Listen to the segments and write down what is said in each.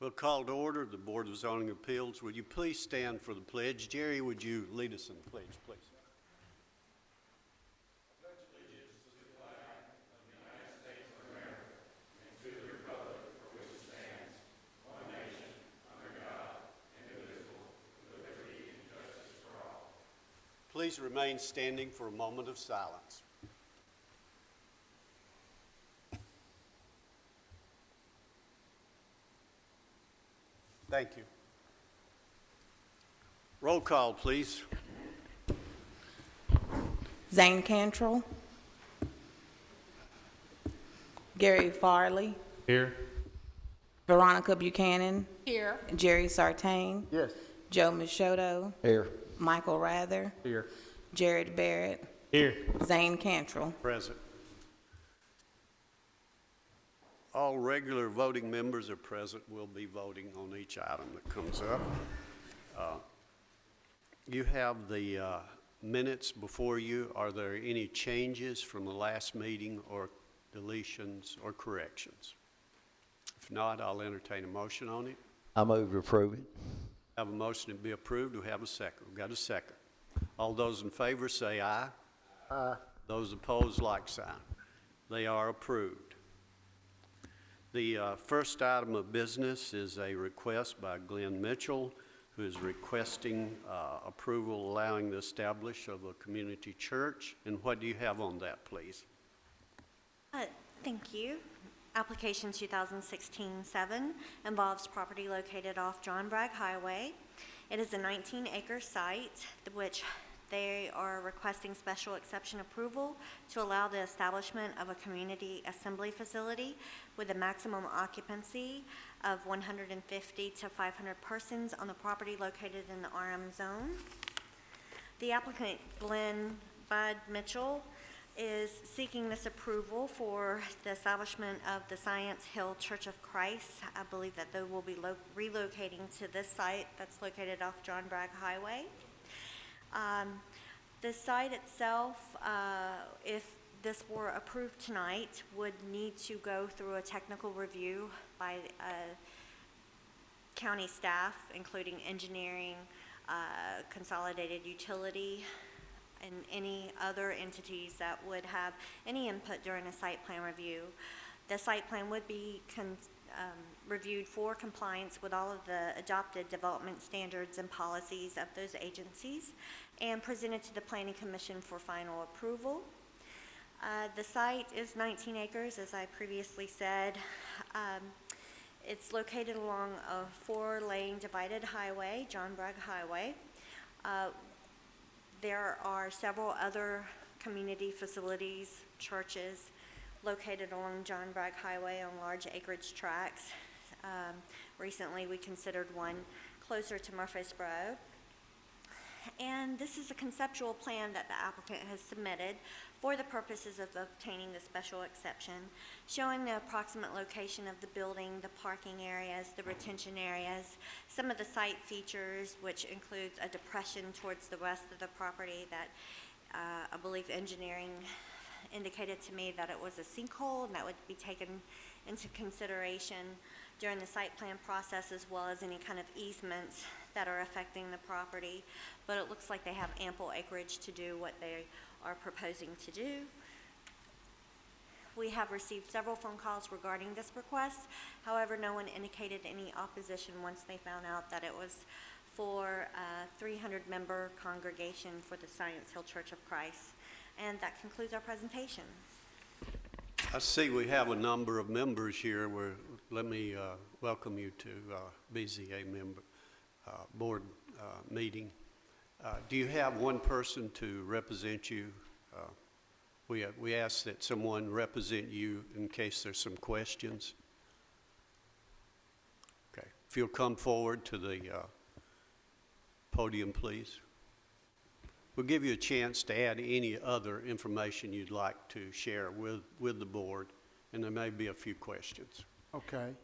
We'll call to order the Board of Zoning Appeals. Would you please stand for the pledge? Jerry, would you lead us in the pledge, please? Please remain standing for a moment of silence. Thank you. Roll call, please. Zane Cantrell. Gary Farley. Here. Veronica Buchanan. Here. Jerry Sartain. Yes. Joe Michoto. Here. Michael Rather. Here. Jared Barrett. Here. Zane Cantrell. Present. All regular voting members are present. We'll be voting on each item that comes up. You have the minutes before you. Are there any changes from the last meeting or deletions or corrections? If not, I'll entertain a motion on it. I move to approve it. Have a motion to be approved. Do we have a second? We've got a second. All those in favor say aye. Aye. Those opposed, like sign. They are approved. The first item of business is a request by Glenn Mitchell, who is requesting approval allowing the establishment of a community church. And what do you have on that, please? Thank you. Application 2016-7 involves property located off John Bragg Highway. It is a 19-acre site, which they are requesting special exception approval to allow the establishment of a community assembly facility with a maximum occupancy of 150 to 500 persons on the property located in the RM zone. The applicant, Glenn Bud Mitchell, is seeking this approval for the establishment of the Science Hill Church of Christ. I believe that they will be relocating to this site that's located off John Bragg Highway. The site itself, if this were approved tonight, would need to go through a technical review by county staff, including engineering, consolidated utility, and any other entities that would have any input during a site plan review. The site plan would be reviewed for compliance with all of the adopted development standards and policies of those agencies and presented to the Planning Commission for final approval. The site is 19 acres, as I previously said. It's located along a 4-lane divided highway, John Bragg Highway. There are several other community facilities, churches, located along John Bragg Highway on large acreage tracts. Recently, we considered one closer to Murfreesboro. And this is a conceptual plan that the applicant has submitted for the purposes of obtaining the special exception, showing the approximate location of the building, the parking areas, the retention areas, some of the site features, which includes a depression towards the west of the property that I believe engineering indicated to me that it was a sinkhole, and that would be taken into consideration during the site plan process, as well as any kind of easements that are affecting the property. But it looks like they have ample acreage to do what they are proposing to do. We have received several phone calls regarding this request. However, no one indicated any opposition once they found out that it was for a 300-member congregation for the Science Hill Church of Christ. And that concludes our presentation. I see we have a number of members here. Let me welcome you to BZA member board meeting. Do you have one person to represent you? We ask that someone represent you in case there's some questions. Okay, if you'll come forward to the podium, please. We'll give you a chance to add any other information you'd like to share with the board, and there may be a few questions. Okay.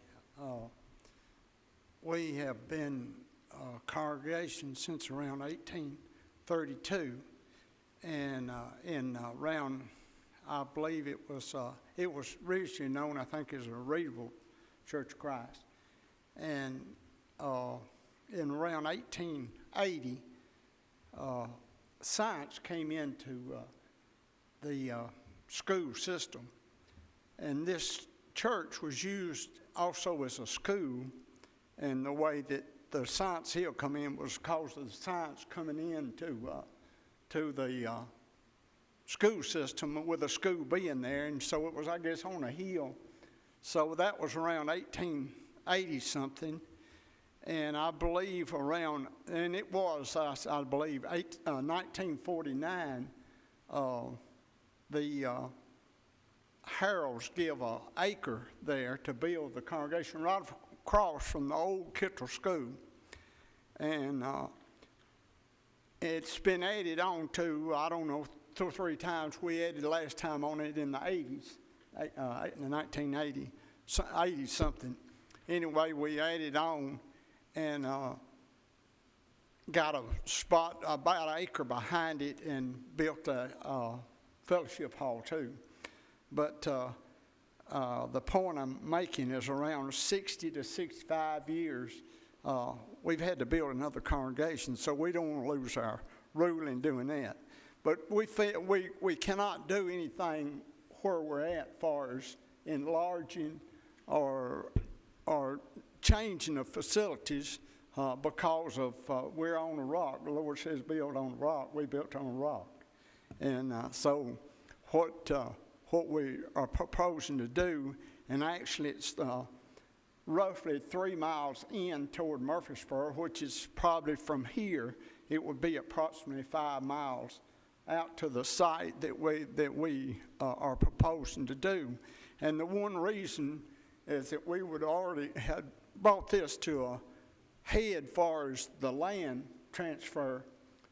We have been a congregation since around 1832, and around, I believe it was originally known, I think, as a Reedville Church of Christ. And in around 1880, science came into the school system. And this church was used also as a school, and the way that the Science Hill come in was because of the science coming in to the school system, with a school being there, and so it was, I guess, on a hill. So that was around 1880 something, and I believe around, and it was, I believe, 1949, the Harolds give an acre there to build the congregation right across from the old Kittrell School. And it's been added on to, I don't know, 2 or 3 times. We added the last time on it in the 80s, in the 1980, 80 something. Anyway, we added on and got a spot about an acre behind it and built a fellowship hall too. But the point I'm making is around 60 to 65 years, we've had to build another congregation, so we don't want to lose our rule in doing that. But we feel we cannot do anything where we're at far as enlarging or changing the facilities because of we're on a rock. The Lord says build on a rock. We built on a rock. And so what we are proposing to do, and actually it's roughly 3 miles in toward Murfreesboro, which is probably from here, it would be approximately 5 miles out to the site that we are proposing to do. And the one reason is that we would already had brought this to a head far as the land transfer,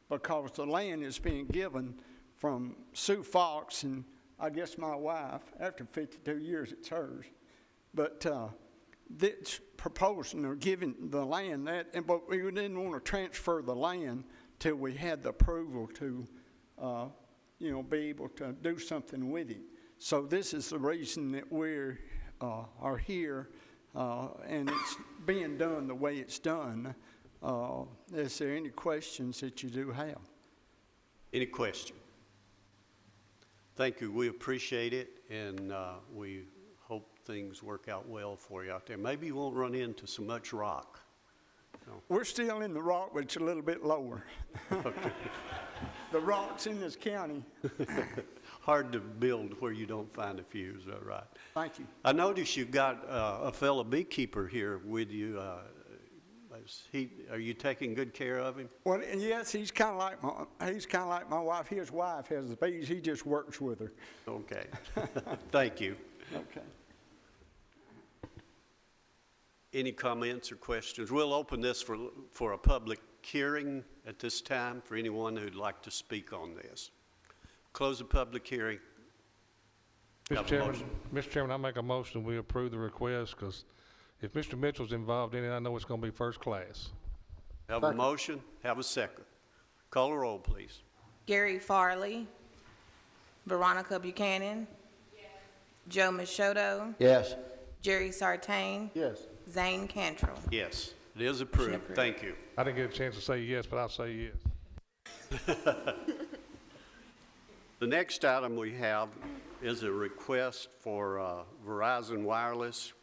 because the land is being given from Sue Fox and I guess my wife. After 52 years, it's hers. But this proposing or giving the land that, but we didn't want to transfer the land till we had the approval to, be able to do something with it. So this is the reason that we are here, and it's being done the way it's done. Is there any questions that you do have? Any question? Thank you. We appreciate it, and we hope things work out well for you out there. Maybe you won't run into so much rock. We're still in the rock, but it's a little bit lower. Okay. The rocks in this county. Hard to build where you don't find a few, is that right? Thank you. I noticed you've got a fellow beekeeper here with you. Are you taking good care of him? Well, and yes, he's kind of like my wife. His wife has the bees. He just works with her. Okay. Thank you. Okay. Any comments or questions? We'll open this for a public hearing at this time for anyone who'd like to speak on this. Close the public hearing. Have a motion. Mr. Chairman, I make a motion we approve the request, because if Mr. Mitchell's involved in it, I know it's going to be first class. Have a motion, have a second. Call a roll, please. Gary Farley. Veronica Buchanan. Joe Machado. Yes. Jerry Sartain. Yes. Zane Cantrell. Yes, it is approved. Approved. Thank you. I didn't get a chance to say yes, but I'll say yes. The next item we have is a request for Verizon Wireless,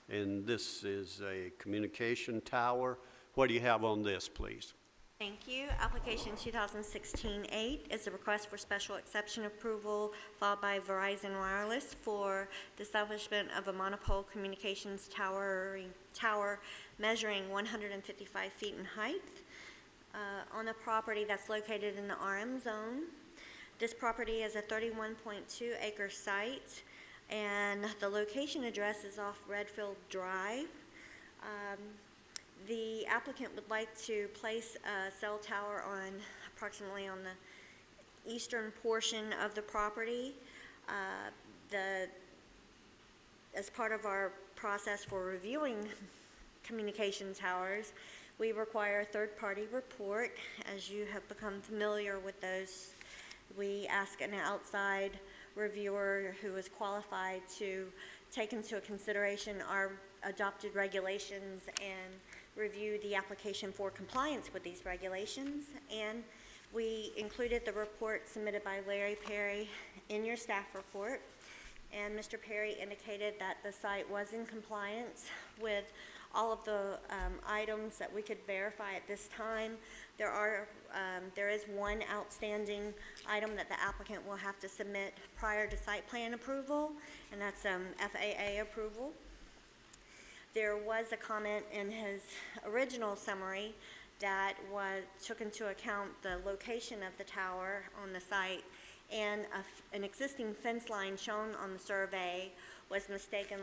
and this is a communication tower. What do you have on this, please? Thank you. Application 2016-8 is a request for special exception approval filed by Verizon Wireless for the establishment of a monopole communications tower measuring 155 feet in height on a property that's located in the RM zone. This property is a 31.2 acre site, and the location address is off Redfield Drive. The applicant would like to place a cell tower approximately on the eastern portion of the property. As part of our process for reviewing communication towers, we require a third-party report. As you have become familiar with those, we ask an outside reviewer who is qualified to take into consideration our adopted regulations and reviewed the application for compliance with these regulations. And we included the report submitted by Larry Perry in your staff report. And Mr. Perry indicated that the site was in compliance with all of the items that we could verify at this time. There is one outstanding item that the applicant will have to submit prior to site plan approval, and that's FAA approval. There was a comment in his original summary that took into account the location of the tower on the site, and an existing fence line shown on the survey was mistaken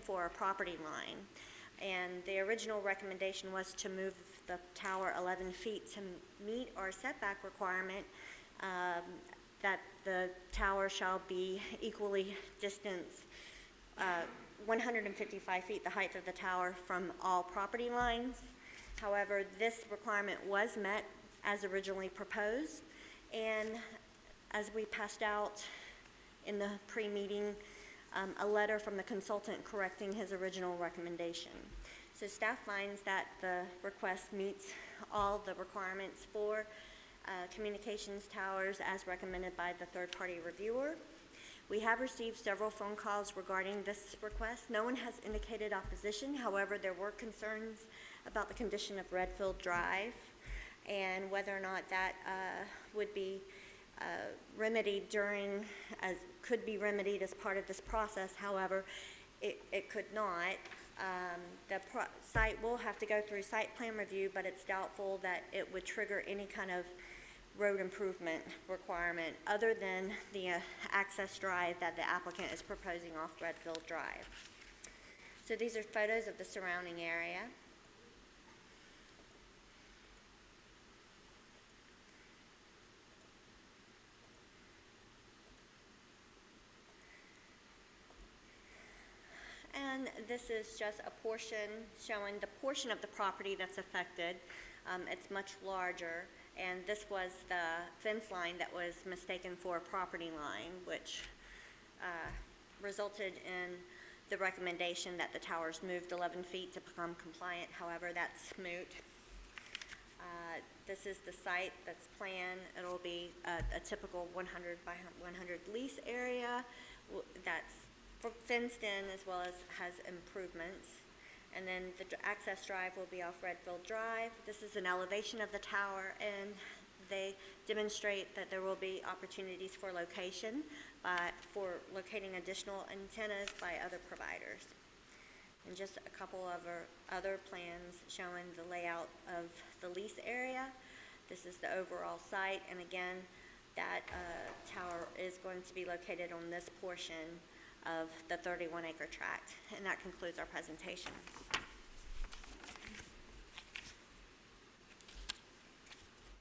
for a property line. And the original recommendation was to move the tower 11 feet to meet our setback requirement, that the tower shall be equally distanced 155 feet, the height of the tower, from all property lines. However, this requirement was met as originally proposed, and as we passed out in the pre-meeting, a letter from the consultant correcting his original recommendation. So staff finds that the request meets all the requirements for communications towers as recommended by the third-party reviewer. We have received several phone calls regarding this request. No one has indicated opposition. However, there were concerns about the condition of Redfield Drive and whether or not that would be remedied could be remedied as part of this process. However, it could not. The site will have to go through site plan review, but it's doubtful that it would trigger any kind of road improvement requirement other than the access drive that the applicant is proposing off Redfield Drive. So these are photos of the surrounding area. And this is just a portion showing the portion of the property that's affected. It's much larger, and this was the fence line that was mistaken for a property line, which resulted in the recommendation that the towers moved 11 feet to become compliant. However, that's moot. This is the site that's planned. It'll be a typical 100 by 100 lease area that's fenced in, as well as has improvements. And then the access drive will be off Redfield Drive. This is an elevation of the tower, and they demonstrate that there will be opportunities for location, for locating additional antennas by other providers. And just a couple of other plans showing the layout of the lease area. This is the overall site, and again, that tower is going to be located on this portion of the 31-acre tract. And that concludes our presentation.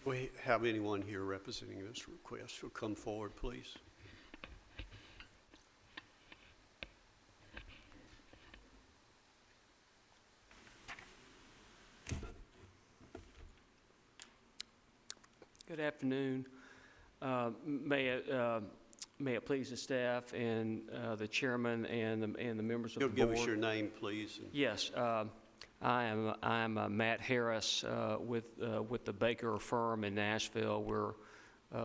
We have anyone here representing this request? Will come forward, please. Good afternoon. May it please the staff and the chairman and the members of the board. You'll give us your name, please. Yes, I am Matt Harris with the Baker firm in Nashville. We're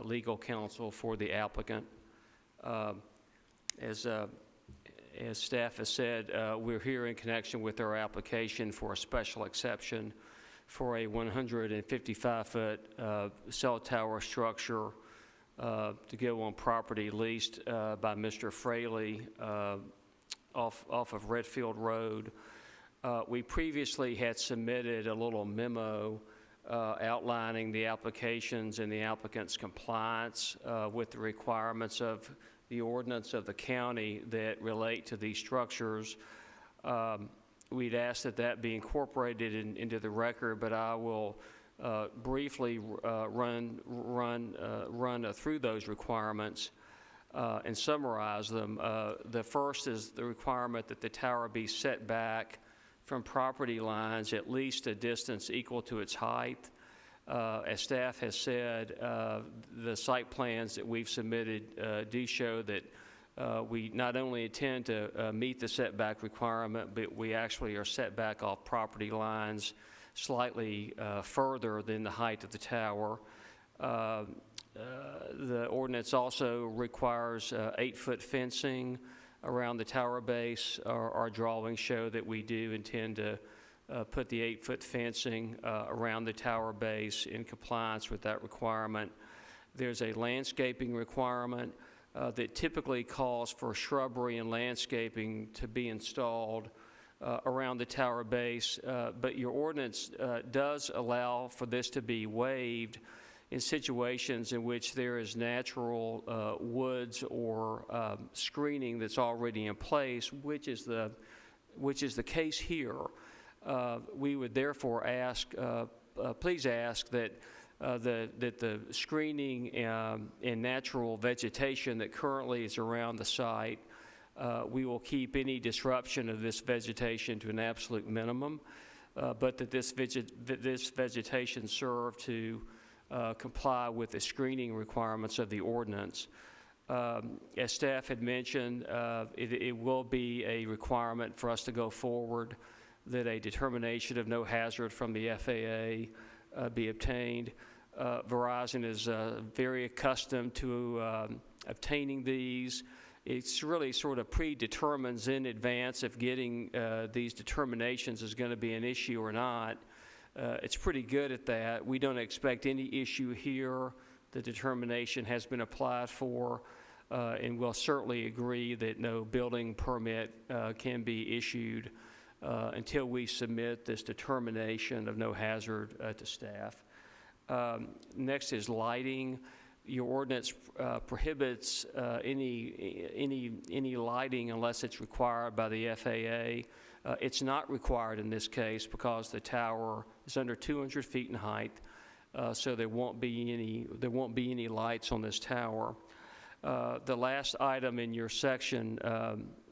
legal counsel for the applicant. As staff has said, we're here in connection with our application for a special exception for a 155-foot cell tower structure to go on property leased by Mr. Fraley off of Redfield Road. We previously had submitted a little memo outlining the applications and the applicant's compliance with the requirements of the ordinance of the county that relate to these structures. We'd asked that be incorporated into the record, but I will briefly run through those requirements and summarize them. The first is the requirement that the tower be set back from property lines at least a distance equal to its height. As staff has said, the site plans that we've submitted do show that We not only intend to meet the setback requirement, but we actually are set back off property lines slightly further than the height of the tower. The ordinance also requires 8-foot fencing around the tower base. Our drawings show that we do intend to put the 8-foot fencing around the tower base in compliance with that requirement. There's a landscaping requirement that typically calls for shrubbery and landscaping to be installed around the tower base, but your ordinance does allow for this to be waived in situations in which there is natural woods or screening that's already in place, which is the case here. We would therefore ask, please ask that the screening and natural vegetation that currently is around the site, we will keep any disruption of this vegetation to an absolute minimum, but that this vegetation serve to comply with the screening requirements of the ordinance. As staff had mentioned, it will be a requirement for us to go forward that a determination of no hazard from the FAA be obtained. Verizon is very accustomed to obtaining these. It's really sort of predetermines in advance if getting these determinations is going to be an issue or not. It's pretty good at that. We don't expect any issue here. The determination has been applied for, and we'll certainly agree that no building permit can be issued until we submit this determination of no hazard to staff. Next is lighting. Your ordinance prohibits any lighting unless it's required by the FAA. It's not required in this case because the tower is under 200 feet in height, so there won't be any lights on this tower. The last item in your section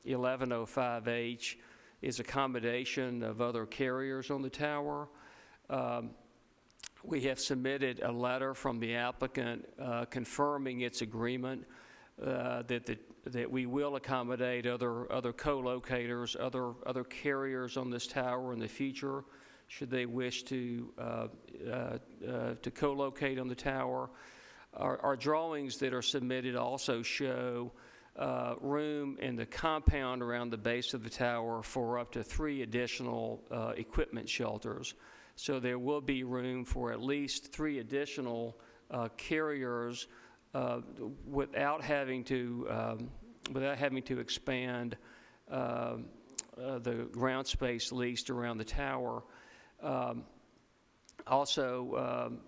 1105H is accommodation of other carriers on the tower. We have submitted a letter from the applicant confirming its agreement that we will accommodate other co-locators, other carriers on this tower in the future, should they wish to co-locate on the tower. Our drawings that are submitted also show room in the compound around the base of the tower for up to 3 additional equipment shelters. So there will be room for at least 3 additional carriers without having to expand the ground space leased around the tower. Also,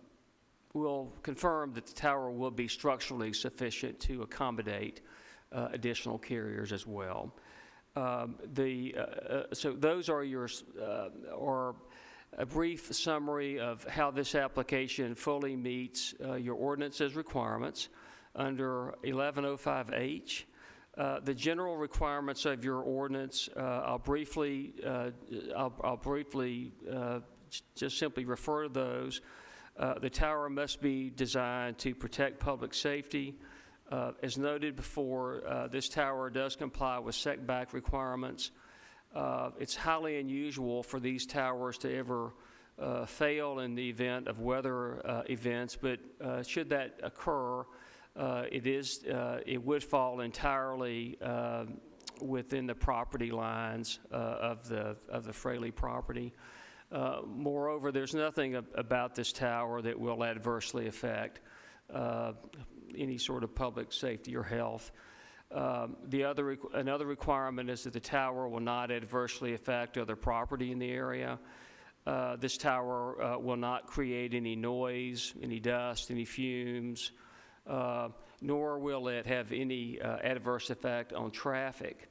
we'll confirm that the tower will be structurally sufficient to accommodate additional carriers as well. So those are your a brief summary of how this application fully meets your ordinance's requirements under 1105H. The general requirements of your ordinance, I'll briefly just simply refer to those. The tower must be designed to protect public safety. As noted before, this tower does comply with setback requirements. It's highly unusual for these towers to ever fail in the event of weather events, but should that occur, it would fall entirely within the property lines of the Fraley property. Moreover, there's nothing about this tower that will adversely affect any sort of public safety or health. Another requirement is that the tower will not adversely affect other property in the area. This tower will not create any noise, any dust, any fumes, nor will it have any adverse effect on traffic.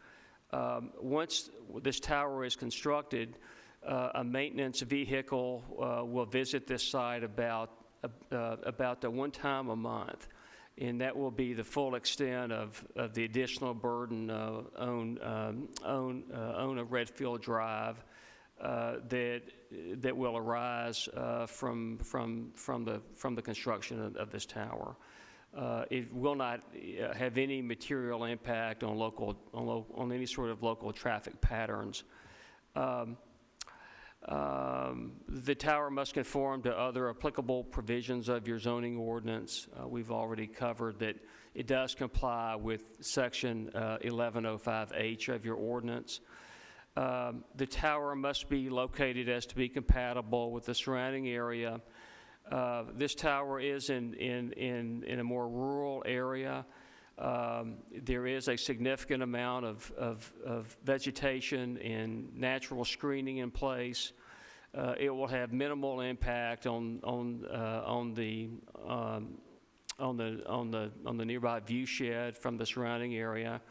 Once this tower is constructed, a maintenance vehicle will visit this site about the 1 time a month. And that will be the full extent of the additional burden on a Redfield Drive that will arise from the construction of this tower. It will not have any material impact on on any sort of local traffic patterns. The tower must conform to other applicable provisions of your zoning ordinance. We've already covered that it does comply with Section 1105H of your ordinance. The tower must be located as to be compatible with the surrounding area. This tower is in a more rural area. There is a significant amount of vegetation and natural screening in place. It will have minimal impact on the nearby view shed from the surrounding area.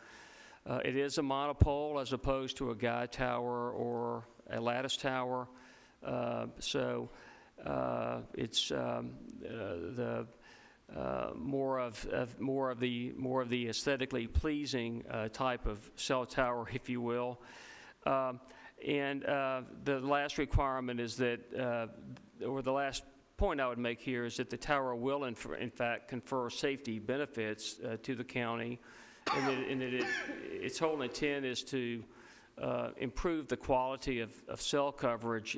It is a monopole as opposed to a guide tower or a lattice tower, so it's more of the aesthetically pleasing type of cell tower, if you will. And the last requirement is that, or the last point I would make here is that the tower will in fact confer safety benefits to the county, and that its whole intent is to improve the quality of cell coverage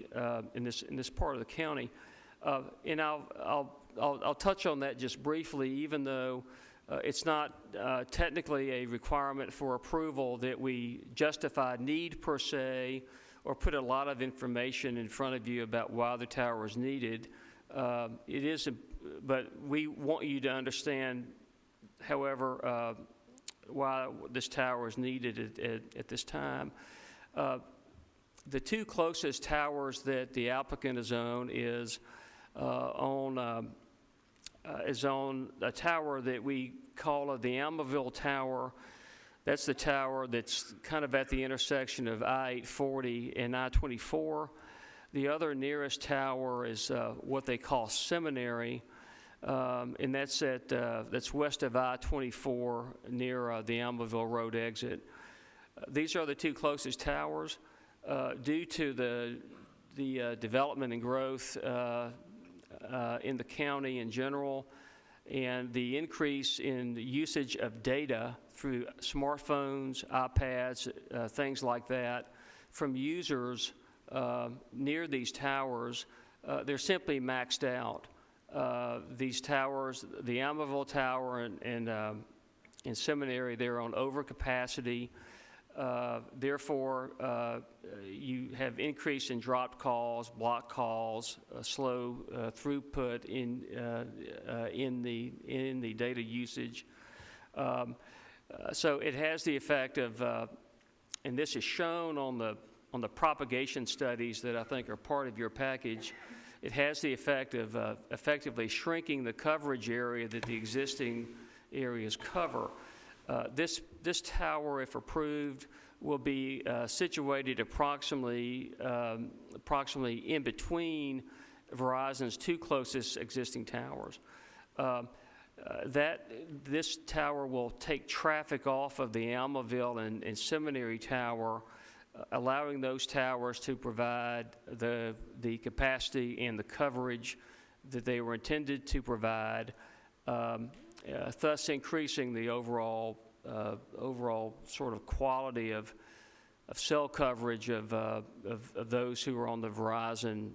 in this part of the county. And I'll touch on that just briefly, even though it's not technically a requirement for approval that we justify need per se or put a lot of information in front of you about why the tower is needed. It is, but we want you to understand, however, why this tower is needed at this time. The two closest towers that the applicant is on is on a tower that we call the Almaville Tower. That's the tower that's kind of at the intersection of I-840 and I-24. The other nearest tower is what they call Seminary, and that's west of I-24 near the Almaville Road exit. These are the two closest towers. Due to the development and growth in the county in general, and the increase in the usage of data through smartphones, iPads, things like that, from users near these towers, they're simply maxed out. These towers, the Almaville Tower and Seminary, they're on overcapacity. Therefore, you have increase in dropped calls, blocked calls, slow throughput in the data usage. So it has the effect of, and this is shown on the propagation studies that I think are part of your package. It has the effect of effectively shrinking the coverage area that the existing areas cover. This tower, if approved, will be situated approximately in between Verizon's two closest existing towers. This tower will take traffic off of the Almaville and Seminary Tower, allowing those towers to provide the capacity and the coverage that they were intended to provide, thus increasing the overall sort of quality of cell coverage of those who are on the Verizon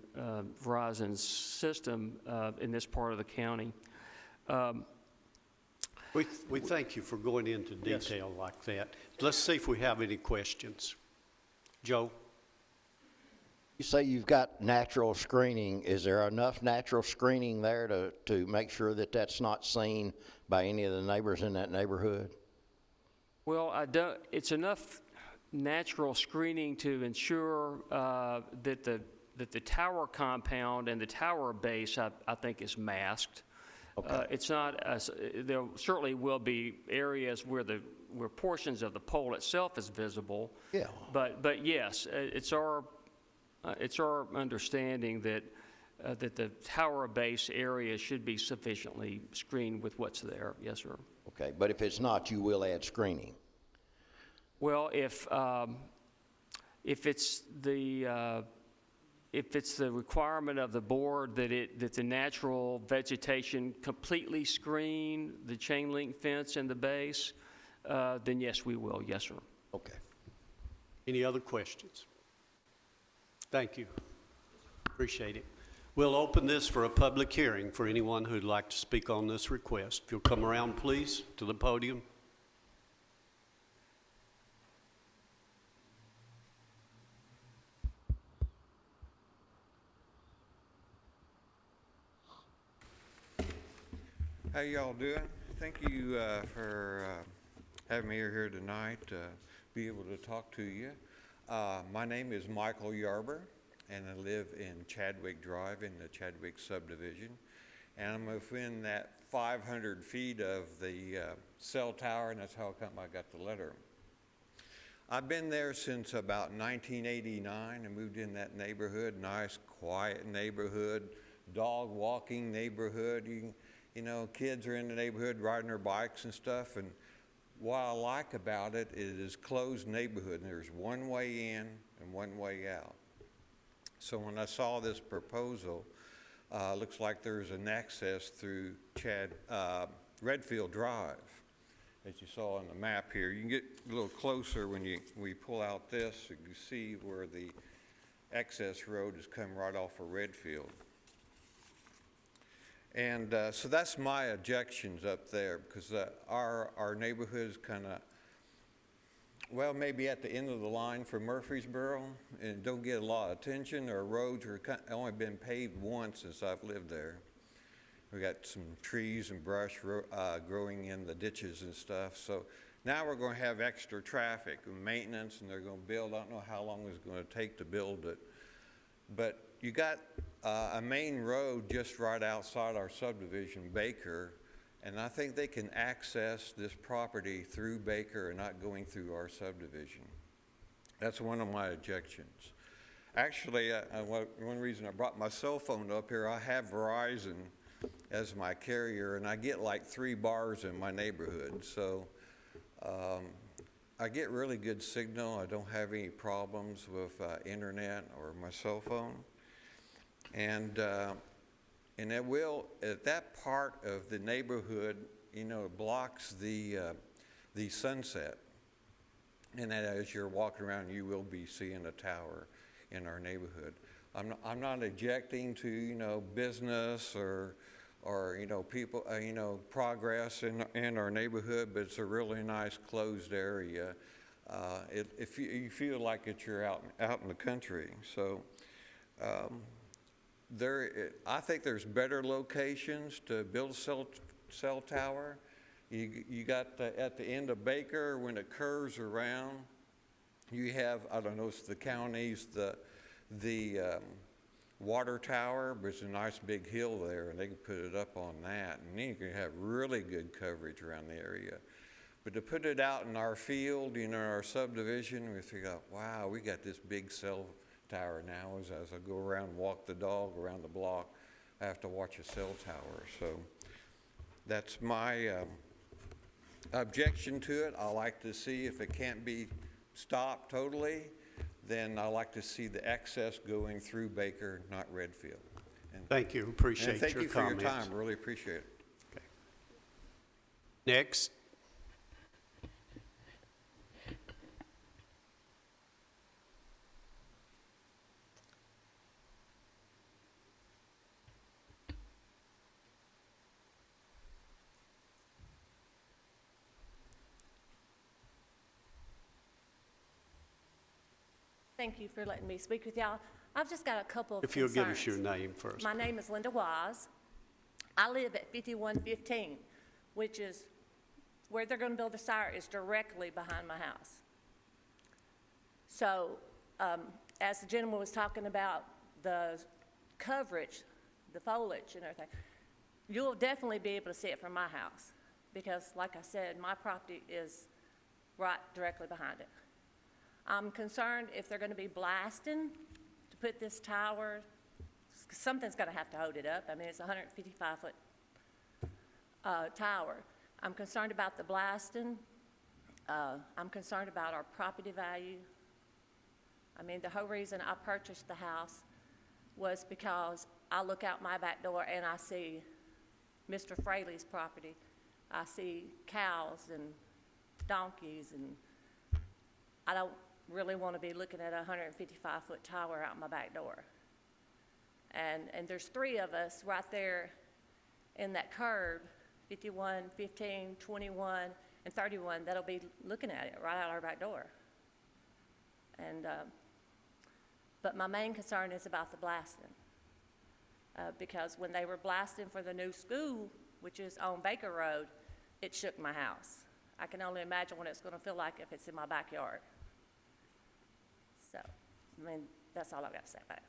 system in this part of the county. We thank you for going into detail like that. Let's see if we have any questions. Joe? You say you've got natural screening. Is there enough natural screening there to make sure that that's not seen by any of the neighbors in that neighborhood? Well, it's enough natural screening to ensure that the tower compound and the tower base, I think, is masked. Okay. It's not. There certainly will be areas where portions of the pole itself is visible. Yeah. But yes, it's our understanding that the tower base area should be sufficiently screened with what's there. Yes, sir. Okay, but if it's not, you will add screening. Well, if it's if it's the requirement of the board that the natural vegetation completely screen the chain link fence and the base, then yes, we will. Yes, sir. Okay. Any other questions? Thank you. Appreciate it. We'll open this for a public hearing for anyone who'd like to speak on this request. If you'll come around, please, to the podium. How y'all doing? Thank you for having me here tonight to be able to talk to you. My name is Michael Yarber, and I live in Chadwick Drive in the Chadwick subdivision. And I'm within that 500 feet of the cell tower, and that's how come I got the letter. I've been there since about 1989 and moved in that neighborhood, nice, quiet neighborhood, dog walking neighborhood. You know, kids are in the neighborhood riding their bikes and stuff, and what I like about it is closed neighborhood, and there's one way in and one way out. So when I saw this proposal, looks like there's an access through Redfield Drive, as you saw on the map here. You can get a little closer when we pull out this, so you see where the access road has come right off of Redfield. And so that's my objections up there, because our neighborhood is kind of, well, maybe at the end of the line for Murfreesboro, and don't get a lot of attention. Our roads are only been paved once since I've lived there. We got some trees and brush growing in the ditches and stuff. So now we're going to have extra traffic and maintenance, and they're going to build. I don't know how long it's going to take to build it, but you got a main road just right outside our subdivision, Baker, and I think they can access this property through Baker and not going through our subdivision. That's one of my objections. Actually, one reason I brought my cell phone up here, I have Verizon as my carrier, and I get like 3 bars in my neighborhood. So I get really good signal. I don't have any problems with internet or my cell phone. And it will, at that part of the neighborhood, you know, it blocks the sunset. And as you're walking around, you will be seeing a tower in our neighborhood. I'm not objecting to, you know, business or you know, people, you know, progress in our neighborhood, but it's a really nice closed area. If you feel like you're out in the country. So I think there's better locations to build a cell tower. You got at the end of Baker, when it curves around, you have, I don't know, it's the county's, the water tower, but it's a nice big hill there, and they can put it up on that, and then you can have really good coverage around the area. But to put it out in our field, you know, our subdivision, we figure out, wow, we got this big cell tower now. As I go around and walk the dog around the block, I have to watch a cell tower. So that's my objection to it. I like to see if it can't be stopped totally, then I like to see the access going through Baker, not Redfield. And Thank you. Appreciate your comments. thank you for your time. Really appreciate it. Okay. Next. Thank you for letting me speak with y'all. I've just got a couple of If you'll concerns. give us your name first. My name is Linda Wise. I live at 5115, which is where they're going to build the sire is directly behind my house. So as the gentleman was talking about the coverage, the foliage and everything, you'll definitely be able to see it from my house because, like I said, my property is right directly behind it. I'm concerned if they're going to be blasting to put this tower, something's going to have to hold it up. I mean, it's a 155-foot tower. I'm concerned about the blasting. I'm concerned about our property value. I mean, the whole reason I purchased the house was because I look out my back door and I see Mr. Fraley's property. I see cows and donkeys, and I don't really want to be looking at a 155-foot tower out my back door. And there's 3 of us right there in that curve, 51, 15, 21, and 31, that'll be looking at it right out our back door. And, but my main concern is about the blasting. Because when they were blasting for the new school, which is on Baker Road, it shook my house. I can only imagine what it's going to feel like if it's in my backyard. So, I mean, that's all I've got to say about it.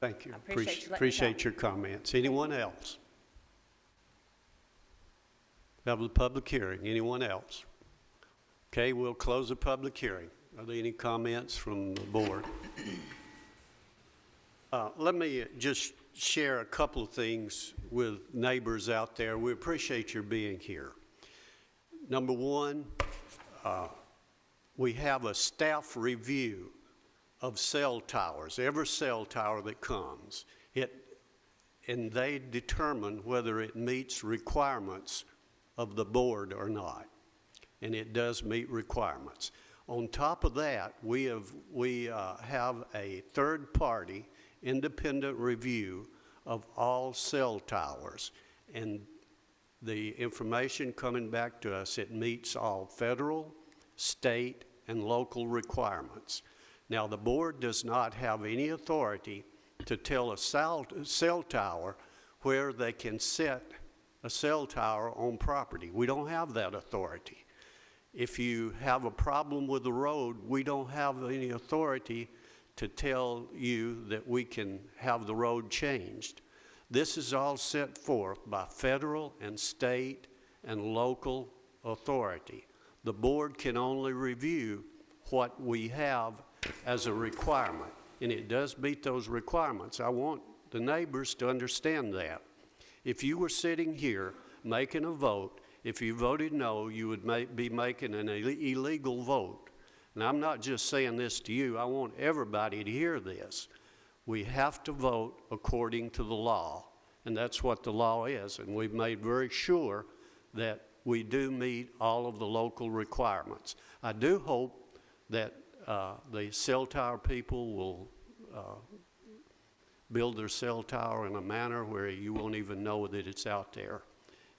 Thank you. I appreciate you letting me Appreciate talk. your comments. Anyone else? Have the public hearing. Anyone else? Okay, we'll close the public hearing. Are there any comments from the board? Let me just share a couple of things with neighbors out there. We appreciate your being here. Number one, we have a staff review of cell towers, every cell tower that comes. And they determine whether it meets requirements of the board or not. And it does meet requirements. On top of that, we have a third-party independent review of all cell towers. And the information coming back to us, it meets all federal, state, and local requirements. Now, the board does not have any authority to tell a cell tower where they can set a cell tower on property. We don't have that authority. If you have a problem with the road, we don't have any authority to tell you that we can have the road changed. This is all set forth by federal and state and local authority. The board can only review what we have as a requirement, and it does meet those requirements. I want the neighbors to understand that. If you were sitting here making a vote, if you voted no, you would be making an illegal vote. And I'm not just saying this to you, I want everybody to hear this. We have to vote according to the law, and that's what the law is. And we've made very sure that we do meet all of the local requirements. I do hope that the cell tower people will build their cell tower in a manner where you won't even know that it's out there.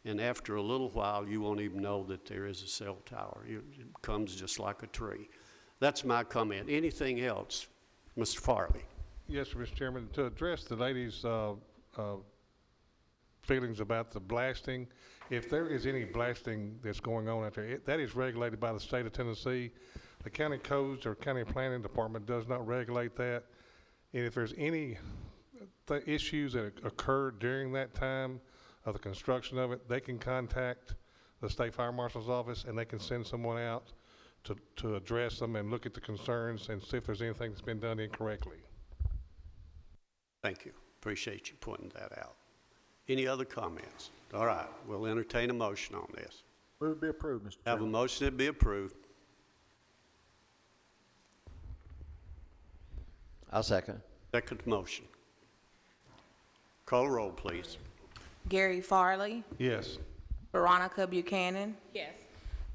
And after a little while, you won't even know that there is a cell tower. It comes just like a tree. That's my comment. Anything else? Mr. Farley. Yes, sir, Mr. Chairman. To address the lady's feelings about the blasting, if there is any blasting that's going on out there, that is regulated by the state of Tennessee. The county codes or county planning department does not regulate that. And if there's any issues that occurred during that time of the construction of it, they can contact the state fire marshal's office and they can send someone out to address them and look at the concerns and see if there's anything that's been done incorrectly. Thank you. Appreciate you pointing that out. Any other comments? All right, we'll entertain a motion on this. Move to be approved, Mr. Have a Chairman. motion that be approved. I'll second. Second motion. Call the roll, please. Gary Farley, Yes. Veronica Buchanan, Yes.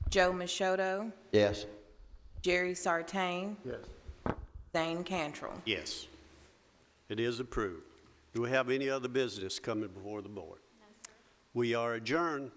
Joe Machado, Yes. Jerry Sartain, Yes. Zane Cantrell. Yes. It is approved. Do we have any other business coming before the board? No, sir. We are adjourned.